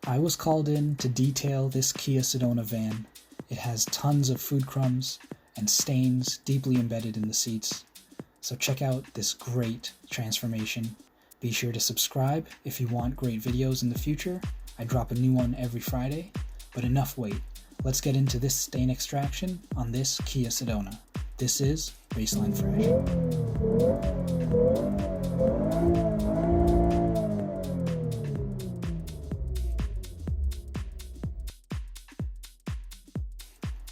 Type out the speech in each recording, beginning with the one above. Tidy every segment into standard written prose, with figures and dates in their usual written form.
I was called in to detail this Kia Sedona van. It has tons of food crumbs and stains deeply embedded in the seats. So check out this great transformation. Be sure to subscribe if you want great videos in the future. I drop a new one every Friday. But enough wait. Let's get into this stain extraction on this Kia Sedona. This is Baseline Fresh.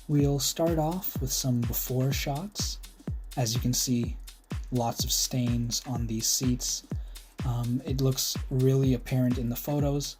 We'll start off with some before shots. As you can see, lots of stains on these seats. It looks really apparent in the photos.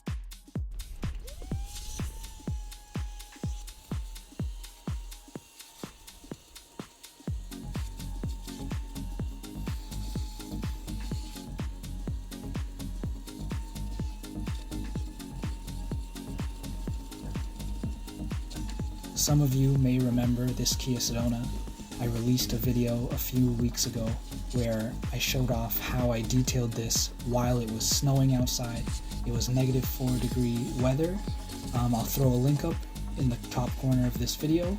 Some of you may remember this Kia Sedona. I released a video a few weeks ago where I showed off how I detailed this while it was snowing outside. It was -4-degree weather. I'll throw a link up in the top corner of this video.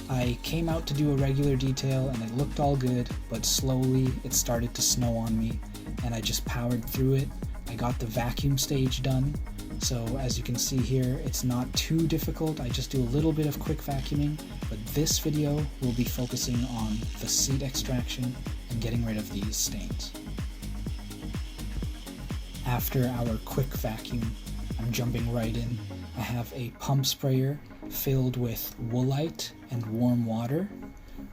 I came out to do a regular detail and it looked all good, but slowly it started to snow on me and I just powered through it. I got the vacuum stage done. So as you can see here, it's not too difficult. I just do a little bit of quick vacuuming, but this video will be focusing on the seat extraction and getting rid of these stains. After our quick vacuum, I'm jumping right in. I have a pump sprayer filled with Woolite and warm water.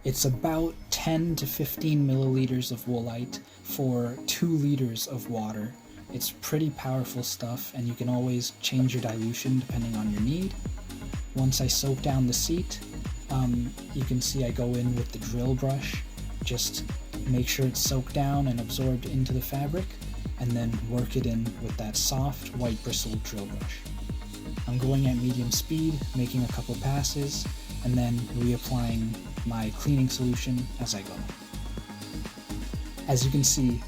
It's about 10 to 15 milliliters of Woolite for 2 liters of water. It's pretty powerful stuff, and you can always change your dilution depending on your need. Once I soak down the seat, you can see I go in with the drill brush, just make sure it's soaked down and absorbed into the fabric, and then work it in with that soft white bristled drill brush. I'm going at medium speed, making a couple passes, and then reapplying my cleaning solution as I go. As you can see,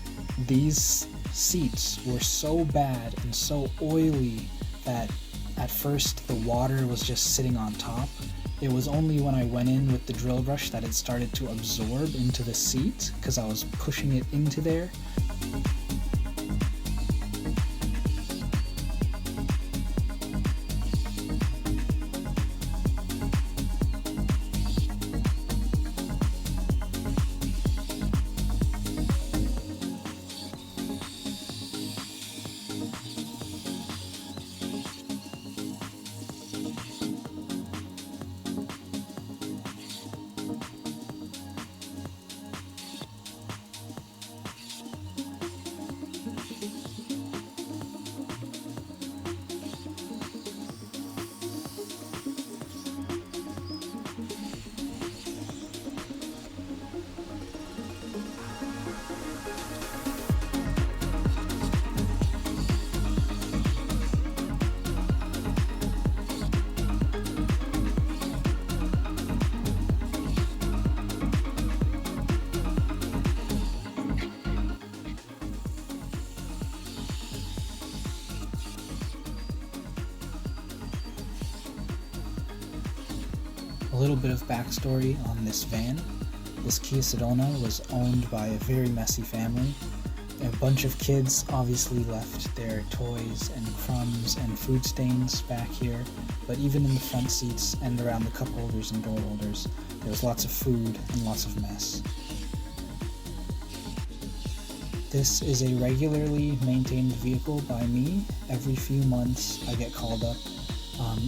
these seats were so bad and so oily that at first the water was just sitting on top. It was only when I went in with the drill brush that it started to absorb into the seat because I was pushing it into there. A little bit of backstory on this van. This Kia Sedona was owned by a very messy family. A bunch of kids obviously left their toys and crumbs and food stains back here, but even in the front seats and around the cup holders and door holders, there was lots of food and lots of mess. This is a regularly maintained vehicle by me. Every few months I get called up.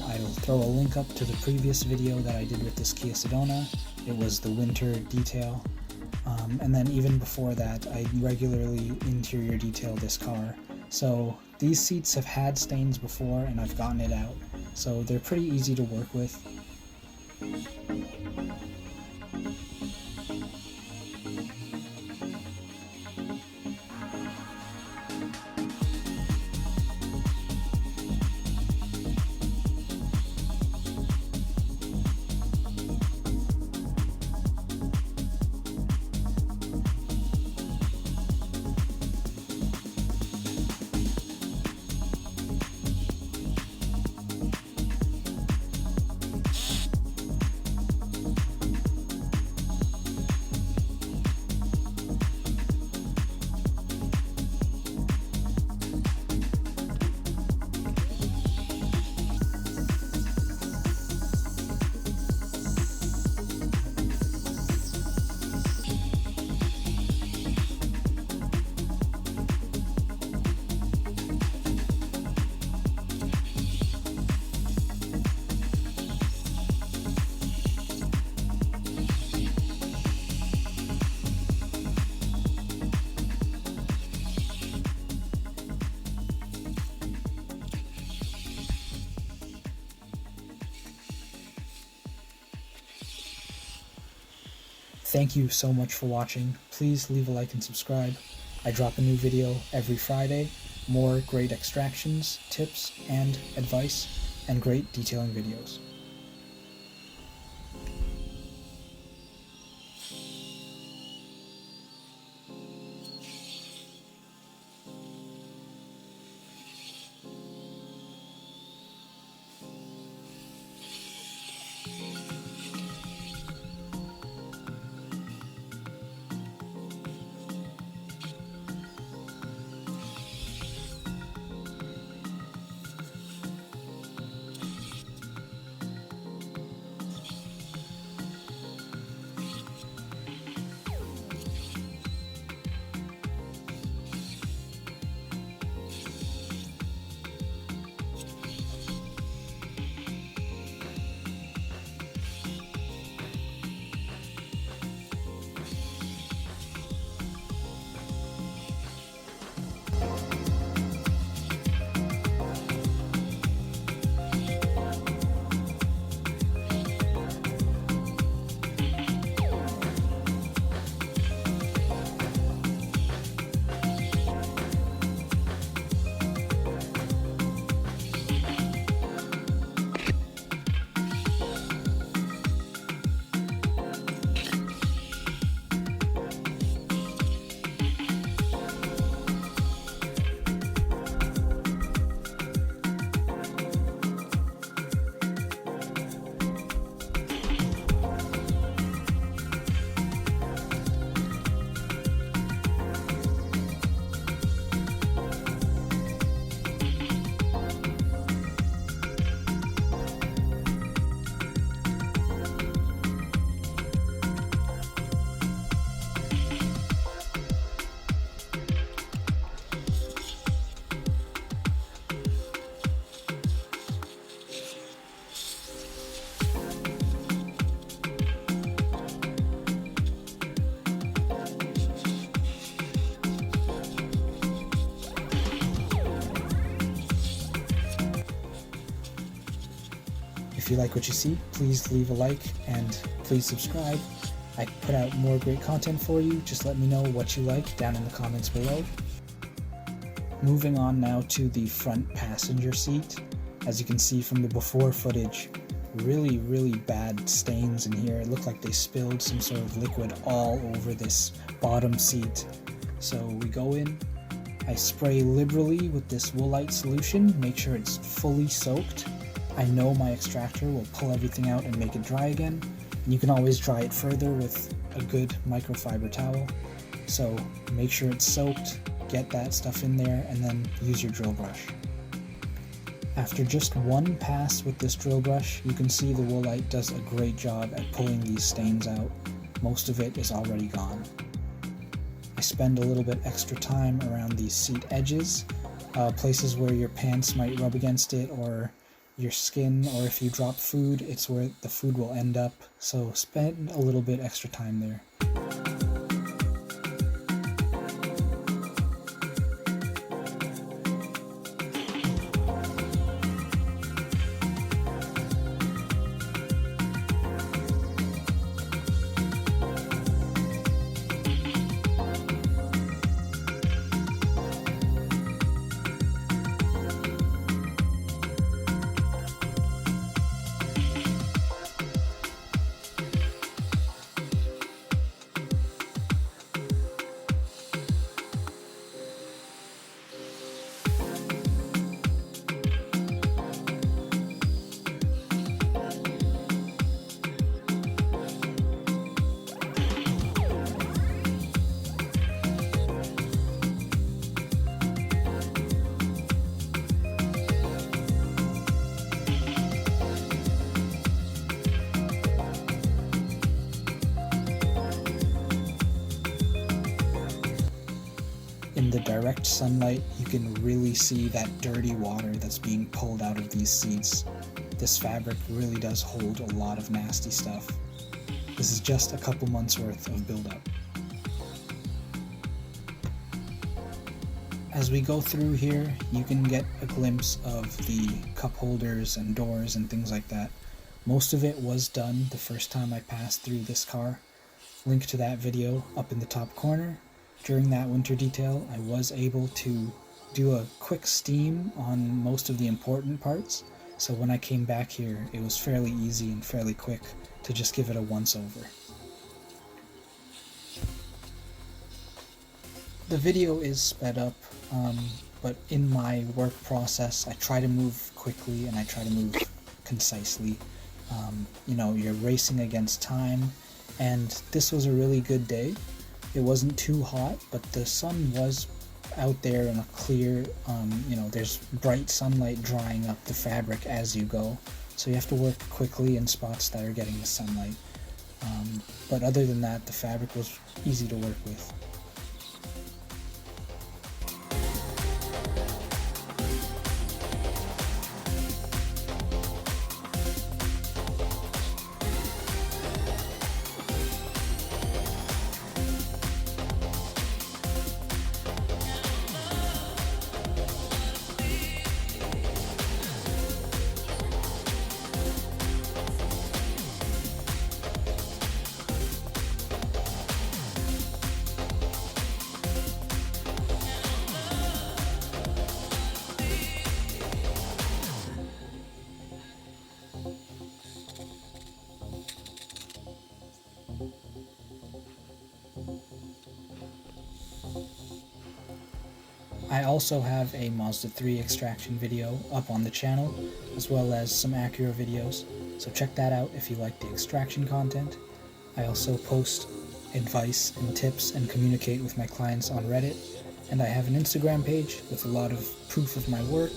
I'll throw a link up to the previous video that I did with this Kia Sedona. It was the winter detail. And then even before that, I regularly interior detail this car. So these seats have had stains before and I've gotten it out. So they're pretty easy to work with. Thank you so much for watching. Please leave a like and subscribe. I drop a new video every Friday. More great extractions, tips, and advice, and great detailing videos. If you like what you see, please leave a like and please subscribe. I put out more great content for you. Just let me know what you like down in the comments below. Moving on now to the front passenger seat. As you can see from the before footage, really bad stains in here. It looked like they spilled some sort of liquid all over this bottom seat. So we go in, I spray liberally with this Woolite solution, make sure it's fully soaked. I know my extractor will pull everything out and make it dry again, and you can always dry it further with a good microfiber towel. So make sure it's soaked, get that stuff in there, and then use your drill brush. After just one pass with this drill brush, you can see the Woolite does a great job at pulling these stains out. Most of it is already gone. I spend a little bit extra time around these seat edges, places where your pants might rub against it, or your skin, or if you drop food, it's where the food will end up, so spend a little bit extra time there. In the direct sunlight, you can really see that dirty water that's being pulled out of these seats. This fabric really does hold a lot of nasty stuff. This is just a couple months worth of buildup. As we go through here, you can get a glimpse of the cup holders and doors and things like that. Most of it was done the first time I passed through this car. link to that video up in the top corner. During that winter detail, I was able to do a quick steam on most of the important parts, so when I came back here, it was fairly easy and fairly quick to just give it a once-over. The video is sped up, but in my work process, I try to move quickly and I try to move concisely. You know, you're racing against time, and this was a really good day. It wasn't too hot, but the sun was out there in a clear, you know, there's bright sunlight drying up the fabric as you go, so you have to work quickly in spots that are getting the sunlight. But other than that, the fabric was easy to work with. I also have a Mazda 3 extraction video up on the channel, as well as some Acura videos, so check that out if you like the extraction content. I also post advice and tips and communicate with my clients on Reddit, and I have an Instagram page with a lot of proof of my work.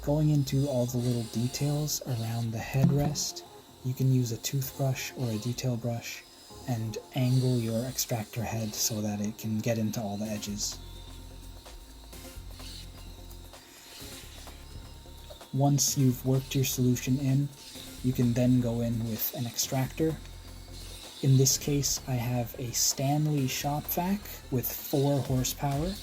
Going into all the little details around the headrest, you can use a toothbrush or a detail brush and angle your extractor head so that it can get into all the edges. Once you've worked your solution in, you can then go in with an extractor. In this case, I have a Stanley Shop Vac with 4 horsepower,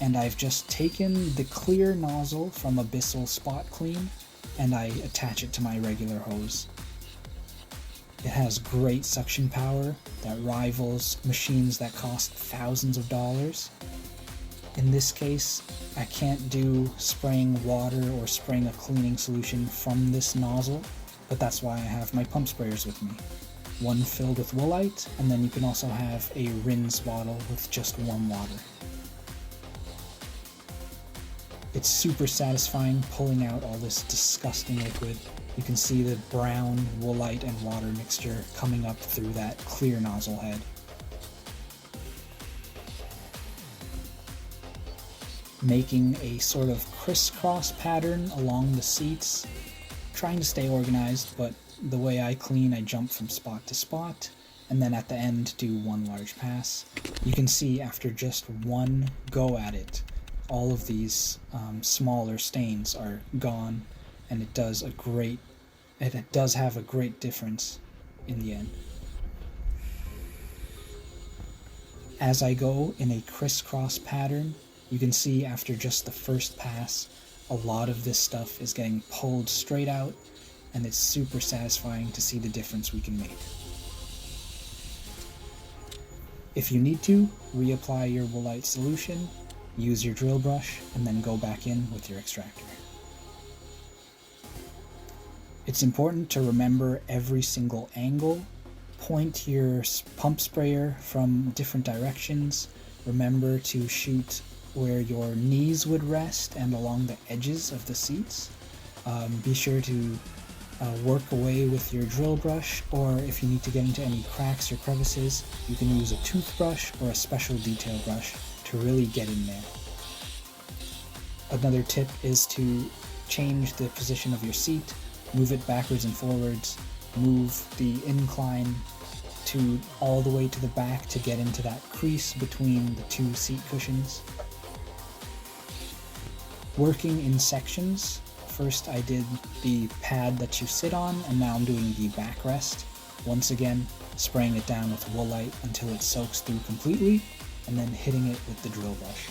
and I've just taken the clear nozzle from Abyssal Spot Clean and I attach it to my regular hose. It has great suction power that rivals machines that cost thousands of dollars. In this case, I can't do spraying water or spraying a cleaning solution from this nozzle, but that's why I have my pump sprayers with me. One filled with Woolite, and then you can also have a rinse bottle with just warm water. It's super satisfying pulling out all this disgusting liquid. You can see the brown Woolite and water mixture coming up through that clear nozzle head. making a sort of crisscross pattern along the seats, trying to stay organized, but the way I clean, I jump from spot to spot, and then at the end do one large pass. You can see after just one go at it, all of these smaller stains are gone, and it does have a great difference in the end. As I go in a crisscross pattern, you can see after just the first pass, a lot of this stuff is getting pulled straight out, and it's super satisfying to see the difference we can make. If you need to, reapply your Woolite solution, use your drill brush, and then go back in with your extractor. It's important to remember every single angle. Point your pump sprayer from different directions. Remember to shoot where your knees would rest and along the edges of the seats. Be sure to work away with your drill brush, or if you need to get into any cracks or crevices, you can use a toothbrush or a special detail brush to really get in there. Another tip is to change the position of your seat, move it backwards and forwards, move the incline to all the way to the back to get into that crease between the two seat cushions. Working in sections, first I did the pad that you sit on, and now I'm doing the backrest. Once again, spraying it down with Woolite until it soaks through completely, and then hitting it with the drill brush.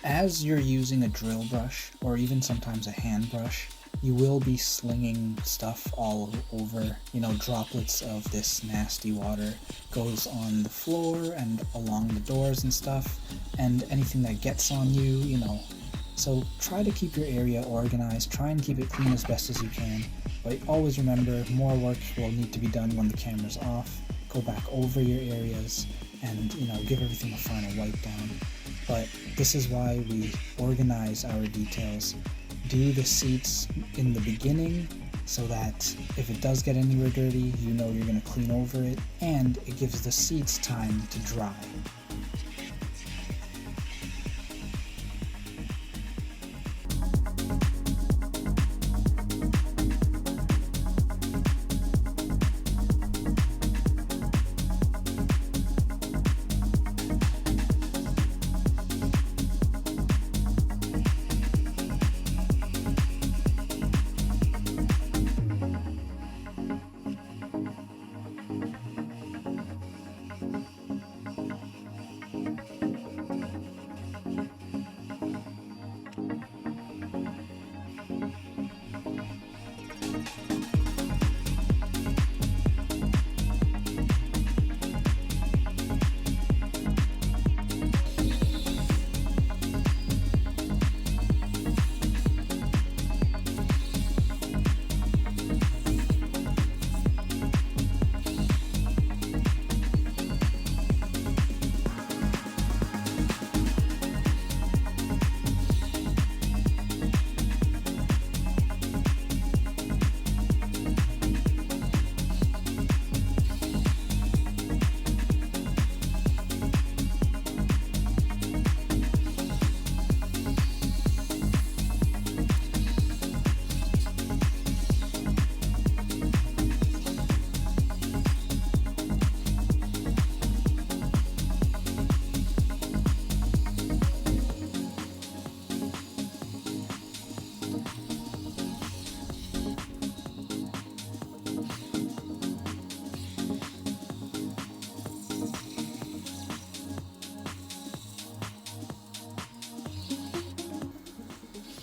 As you're using a drill brush, or even sometimes a hand brush, you will be slinging stuff all over. Droplets of this nasty water goes on the floor and along the doors and stuff, and anything that gets on you, So try to keep your area organized, try and keep it clean as best as you can, but always remember, more work will need to be done when the camera's off. Go back over your areas and, give everything a final wipe down. But this is why we organize our details. Do the seats in the beginning so that if it does get anywhere dirty, you're going to clean over it, and it gives the seats time to dry.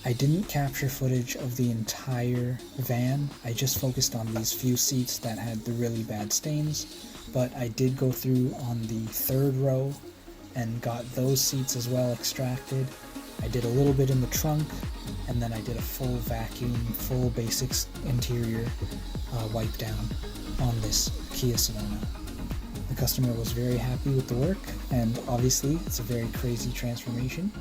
I didn't capture footage of the entire van. I just focused on these few seats that had the really bad stains, but I did go through on the third row and got those seats as well extracted. I did a little bit in the trunk, and then I did a full vacuum, full basics interior wipe down on this Kia Sedona. The customer was very happy with the work, and obviously it's a very crazy transformation.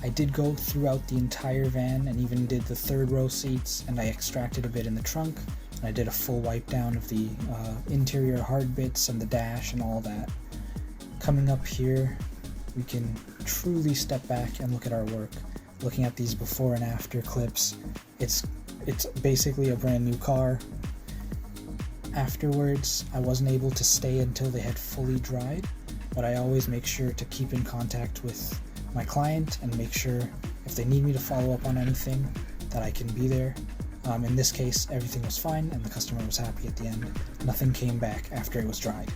I did go throughout the entire van and even did the third row seats, and I extracted a bit in the trunk, and I did a full wipe down of the interior hard bits and the dash and all that. Coming up here, we can truly step back and look at our work. Looking at these before and after clips, it's basically a brand new car. Afterwards, I wasn't able to stay until they had fully dried, but I always make sure to keep in contact with my client and make sure if they need me to follow up on anything that I can be there. In this case, everything was fine and the customer was happy at the end. Nothing came back after it was dried.